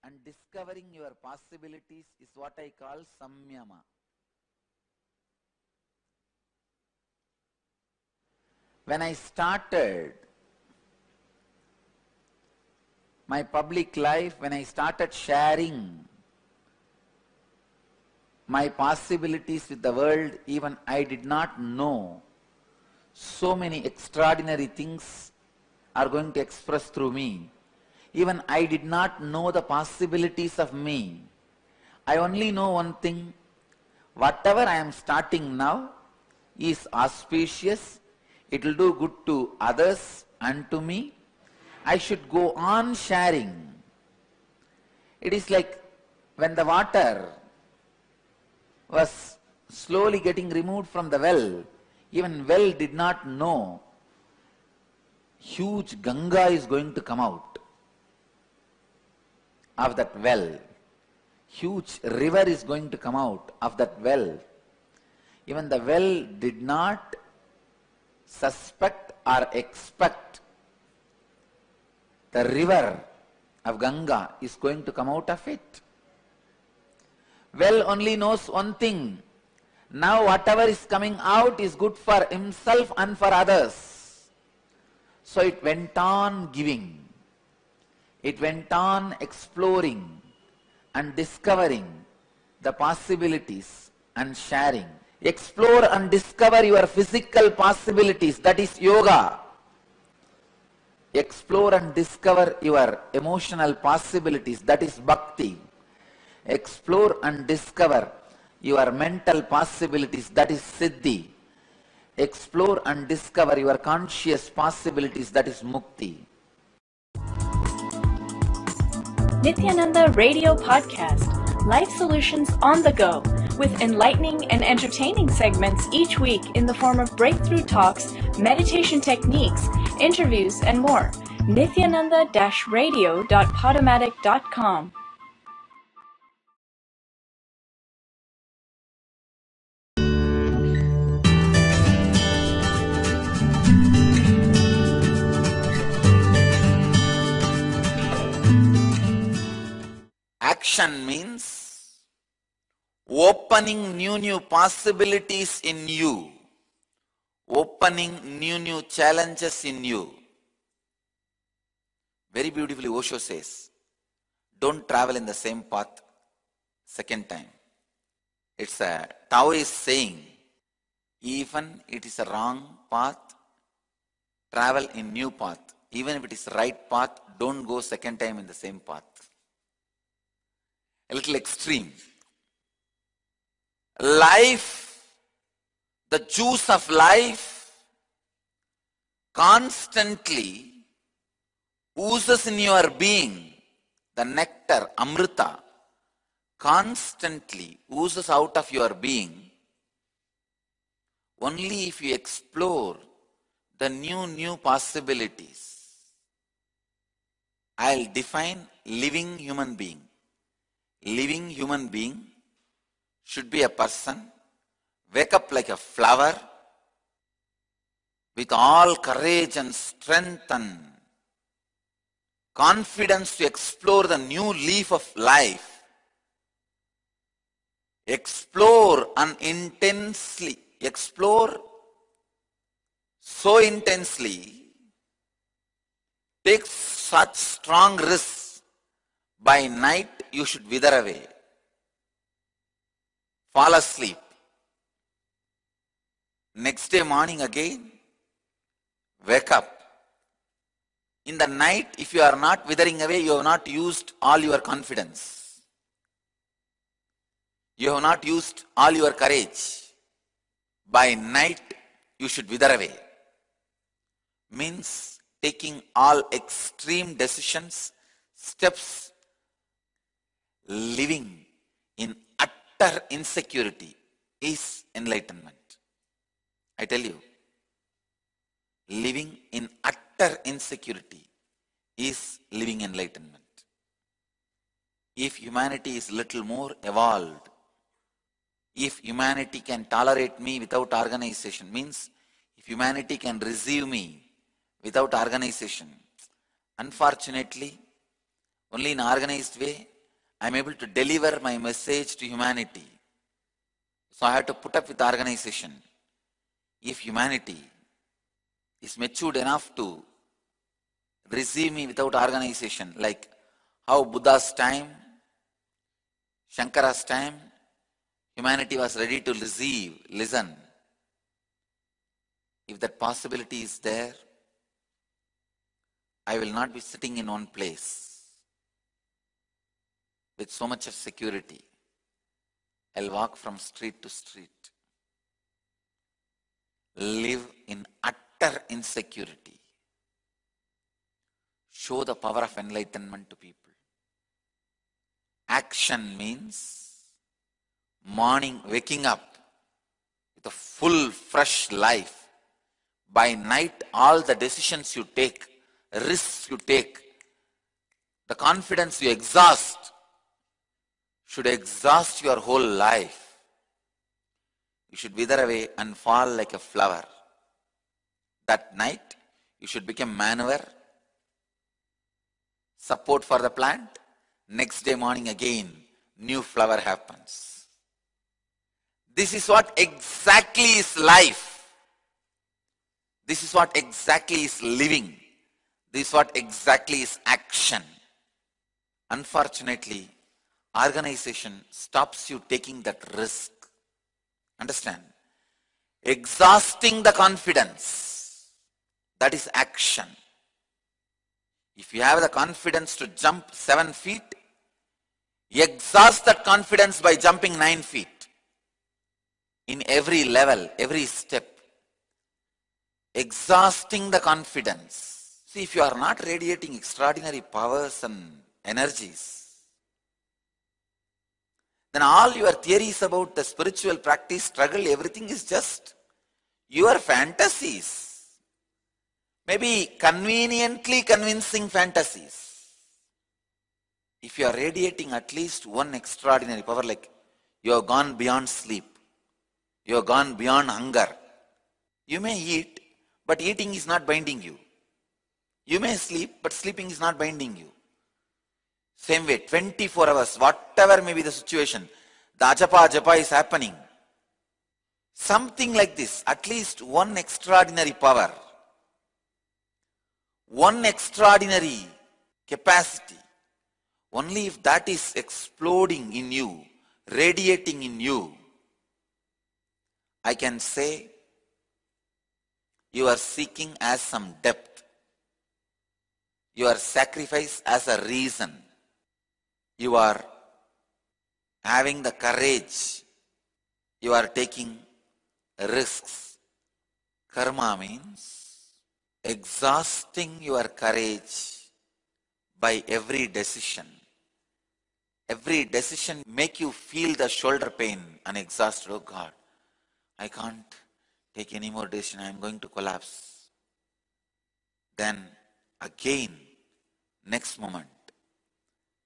and discovering your possibilities is what I call samyama. When I started my public life, when I started sharing my possibilities with the world, even I did not know so many extraordinary things are going to express through me. Even I did not know the possibilities of me. I only know one thing: whatever I am starting now is auspicious, it will do good to others and to me. I should go on sharing. It is like when the water was slowly getting removed from the well, even well did not know huge Ganga is going to come out of that well. Huge river is going to come out of that well. Even the well did not suspect or expect the river of Ganga is going to come out of it. Well only knows one thing: now whatever is coming out is good for himself and for others. So it went on giving, it went on exploring and discovering the possibilities and sharing. Explore and discover your physical possibilities, that is yoga. Explore and discover your emotional possibilities, that is bhakti. Explore and discover your mental possibilities, that is siddhi. Explore and discover your conscious possibilities, that is mukti. Nityananda Radio Podcast, Life Solutions on the Go, with enlightening and entertaining segments each week in the form of breakthrough talks, meditation techniques, interviews, and more. Nityananda-radio.podomatic.com. Action means opening new possibilities in you, opening new challenges in you. Very beautifully Osho says, don't travel in the same path second time. It's a Taoist saying, even it is a wrong path, travel in new path. Even if it is right path, don't go second time in the same path. A little extreme. Life, the juice of life, constantly oozes in your being. The nectar, amrita, constantly oozes out of your being. Only if you explore the new possibilities. I'll define living human being. Living human being should be a person, wake up like a flower, with all courage and strength and confidence to explore the new leaf of life. Explore and intensely, explore so intensely, take such strong risks. By night you should wither away, fall asleep. Next day morning again, wake up. In the night, if you are not withering away, you have not used all your confidence. You have not used all your courage. By night, you should wither away. means taking all extreme decisions, steps, living in utter insecurity is enlightenment. I tell you, living in utter insecurity is living enlightenment. If humanity is little more evolved, if humanity can tolerate me without organization, means if humanity can receive me without organization, unfortunately, only in organized way, I am able to deliver my message to humanity. So I have to put up with organization. If humanity is matured enough to receive me without organization, like how Buddha's time, Shankara's time, humanity was ready to receive, listen. If that possibility is there, I will not be sitting in one place with so much of security. I'll walk from street to street. Live in utter insecurity. Show the power of enlightenment to people. Action means morning waking up with a full fresh life. By night all the decisions you take, risks you take, the confidence you exhaust should exhaust your whole life. You should wither away and fall like a flower. That night you should become manure, support for the plant. Next day morning again, new flower happens. This is what exactly is life. This is what exactly is living. This is what exactly is action. Unfortunately, organization stops you taking that risk. Understand? Exhausting the confidence, that is action. If you have the confidence to jump 7 feet, exhaust that confidence by jumping 9 feet. In every level, every step. Exhausting the confidence. See, if you are not radiating extraordinary powers and energies, then all your theories about the spiritual practice, struggle, everything is just your fantasies. Maybe conveniently convincing fantasies. If you are radiating at least one extraordinary power, like you have gone beyond sleep, you have gone beyond hunger. You may eat, but eating is not binding you. You may sleep, but sleeping is not binding you. Same way, 24 hours, whatever may be the situation, the ajapa is happening. Something like this, at least one extraordinary power, one extraordinary capacity. Only if that is exploding in you, radiating in you, I can say you are seeking as some depth. Your sacrifice as a reason. You are having the courage. You are taking risks. Karma means exhausting your courage by every decision. Every decision make you feel the shoulder pain and exhausted. Oh God, I can't take any more decision. I am going to collapse. Then again, next moment,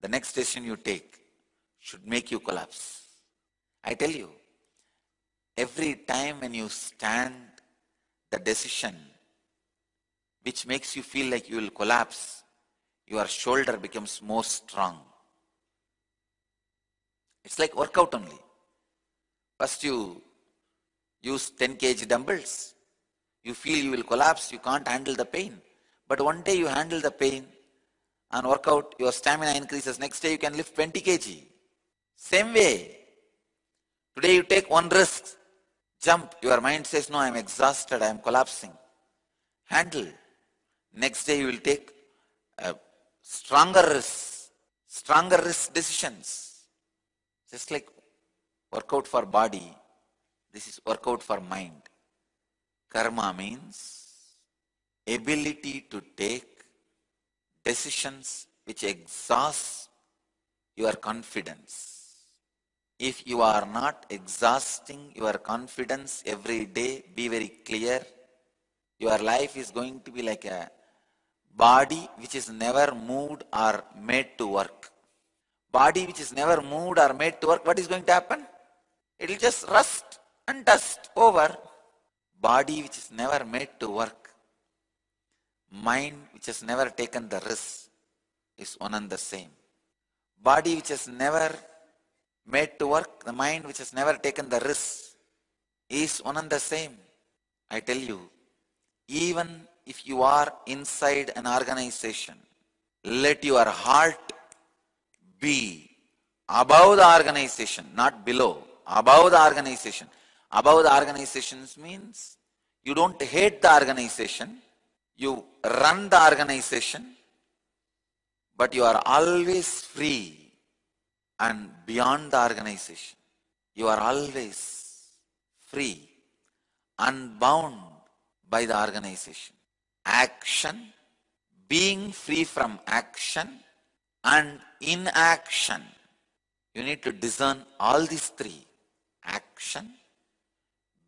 the next decision you take should make you collapse. I tell you, every time when you stand the decision which makes you feel like you will collapse, your shoulder becomes more strong. It's like workout only. First you use 10 kg dumbbells. You feel you will collapse, you can't handle the pain. But one day you handle the pain and work out, your stamina increases. Next day you can lift 20 kg. Same way. Today you take one risk, jump. Your mind says, no, I am exhausted, I am collapsing. Handle. Next day you will take stronger risk decisions. Just like workout for body, this is workout for mind. Karma means ability to take decisions which exhaust your confidence. If you are not exhausting your confidence every day, be very clear, your life is going to be like a body which is never moved or made to work. Body which is never moved or made to work, what is going to happen? It will just rust and dust over. Body which is never made to work, mind which has never taken the risk is one and the same. Body which has never made to work, the mind which has never taken the risk is one and the same. I tell you, even if you are inside an organization, let your heart be above the organization, not below, above the organization. Above the organizations means you don't hate the organization, you run the organization, but you are always free and beyond the organization. You are always free, unbound by the organization. Action, being free from action, and inaction. You need to discern all these three. Action,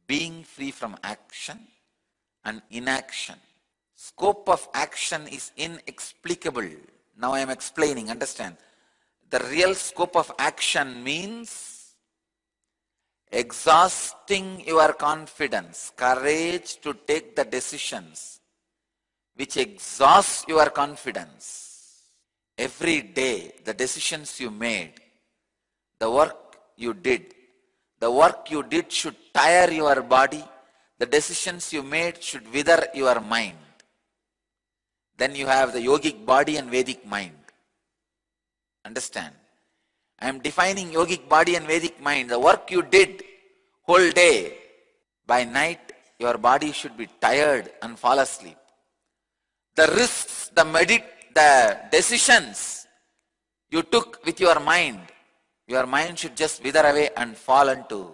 being free from action, and inaction. Scope of action is inexplicable. Now I am explaining, understand. The real scope of action means exhausting your confidence, courage to take the decisions which exhaust your confidence. Every day, the decisions you made, the work you did should tire your body. The decisions you made should wither your mind. Then you have the yogic body and Vedic mind. Understand? I am defining yogic body and Vedic mind. The work you did whole day, by night your body should be tired and fall asleep. The risks, the decisions you took with your mind should just wither away and fall into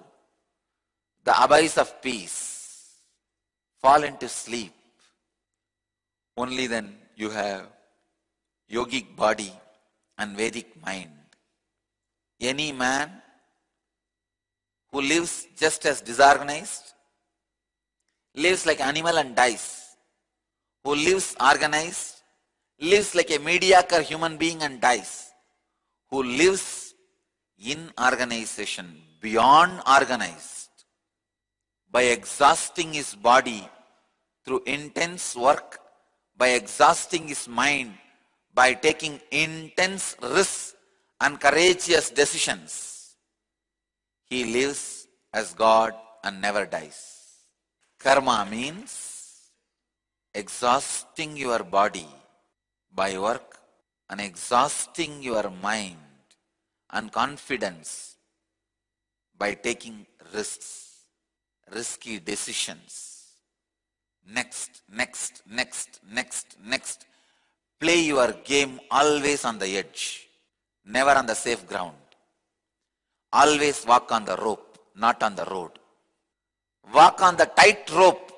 the abyss of peace. Fall into sleep. Only then you have yogic body and Vedic mind. Any man who lives just as disorganized, lives like an animal and dies. Who lives organized, lives like a mediocre human being and dies. Who lives in organization, beyond organized, by exhausting his body through intense work, by exhausting his mind, by taking intense risks and courageous decisions, he lives as God and never dies. Karma means exhausting your body by work and exhausting your mind and confidence by taking risks, risky decisions. Next. Play your game always on the edge, never on the safe ground. Always walk on the rope, not on the road. Walk on the tight rope.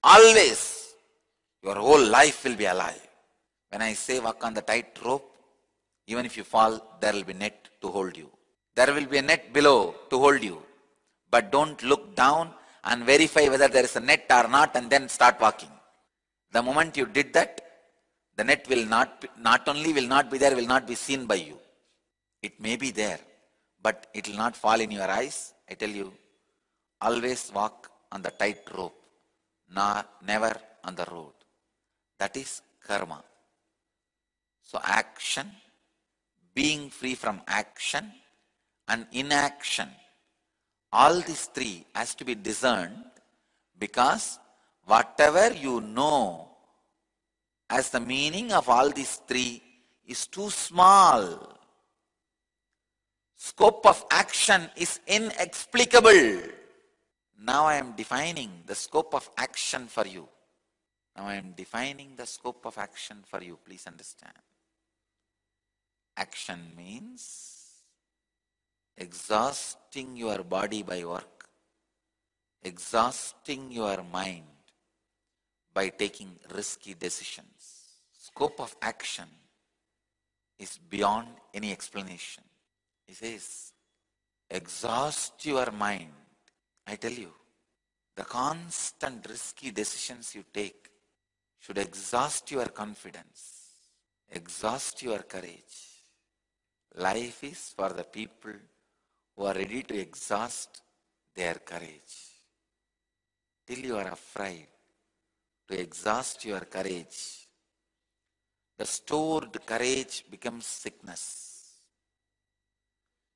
Always. Your whole life will be alive. When I say walk on the tight rope, even if you fall, there will be net to hold you. There will be a net below to hold you. But don't look down and verify whether there is a net or not and then start walking. The moment you did that, the net will not only will not be there, will not be seen by you. It may be there, but it will not fall in your eyes. I tell you, always walk on the tight rope, never on the road. That is karma. So action, being free from action, and inaction. All these three has to be discerned, because whatever you know as the meaning of all these three is too small. Scope of action is inexplicable. Now I am defining the scope of action for you. Please understand. Action means exhausting your body by work, exhausting your mind by taking risky decisions. Scope of action is beyond any explanation. He says, exhaust your mind. I tell you, the constant risky decisions you take should exhaust your confidence, exhaust your courage. Life is for the people who are ready to exhaust their courage. Till you are afraid to exhaust your courage, the stored courage becomes sickness.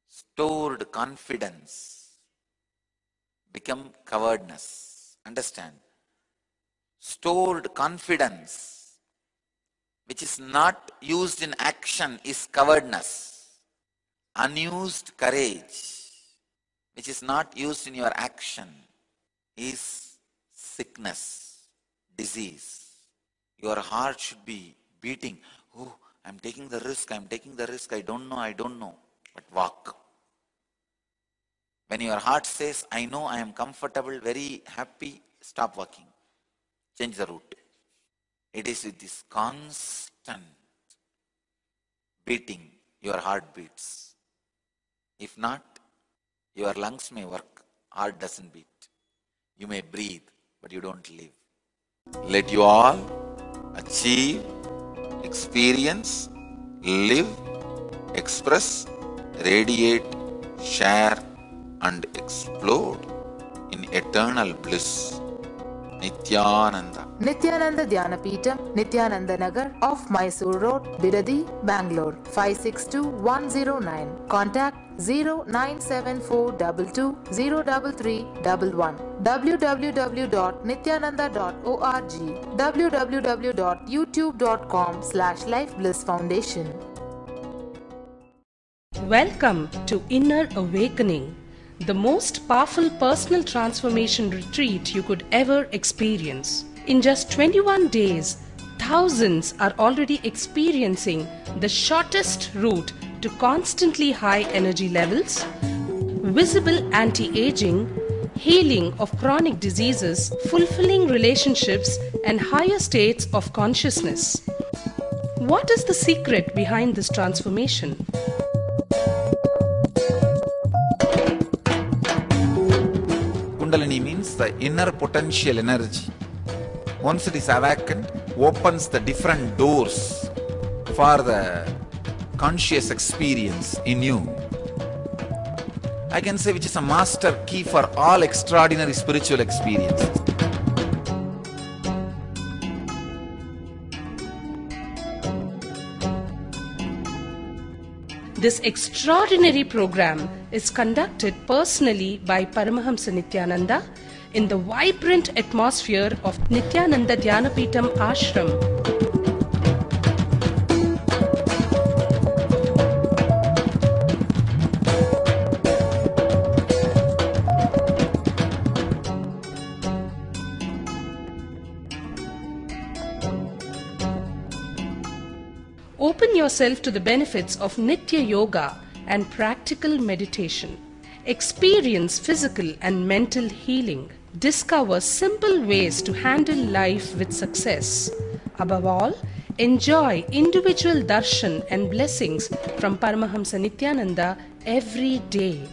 Stored confidence become cowardness. Understand? Stored confidence which is not used in action is cowardness. Unused courage which is not used in your action is sickness, disease. Your heart should be beating. Oh, I'm taking the risk, I'm taking the risk. I don't know. But walk. When your heart says, I know, I am comfortable, very happy, stop walking. Change the route. It is with this constant beating your heart beats. If not, your lungs may work, heart doesn't beat. You may breathe, but you don't live. Let you all achieve, experience, live, express, radiate, share, and explode in eternal bliss. Nityananda. Nityananda Dhyanapitham, Nityananda Nagar, off Mysore Road, Bidadi, Bangalore, 562109. Contact 097422033311. www.nityananda.org. www.youtube.com/lifeblissfoundation. Welcome to Inner Awakening, the most powerful personal transformation retreat you could ever experience. In just 21 days, thousands are already experiencing the shortest route to constantly high energy levels, visible anti-aging, healing of chronic diseases, fulfilling relationships, and higher states of consciousness. What is the secret behind this transformation? Kundalini means the inner potential energy. Once it is awakened, opens the different doors for the conscious experience in you. I can say which is a master key for all extraordinary spiritual experiences. This extraordinary program is conducted personally by Paramahamsa Nityananda in the vibrant atmosphere of Nityananda Dhyanapitham Ashram. Open yourself to the benefits of Nitya Yoga and practical meditation. Experience physical and mental healing. Discover simple ways to handle life with success. Above all, enjoy individual darshan and blessings from Paramahamsa Nityananda every day.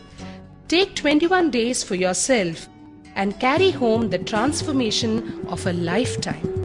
Take 21 days for yourself and carry home the transformation of a lifetime.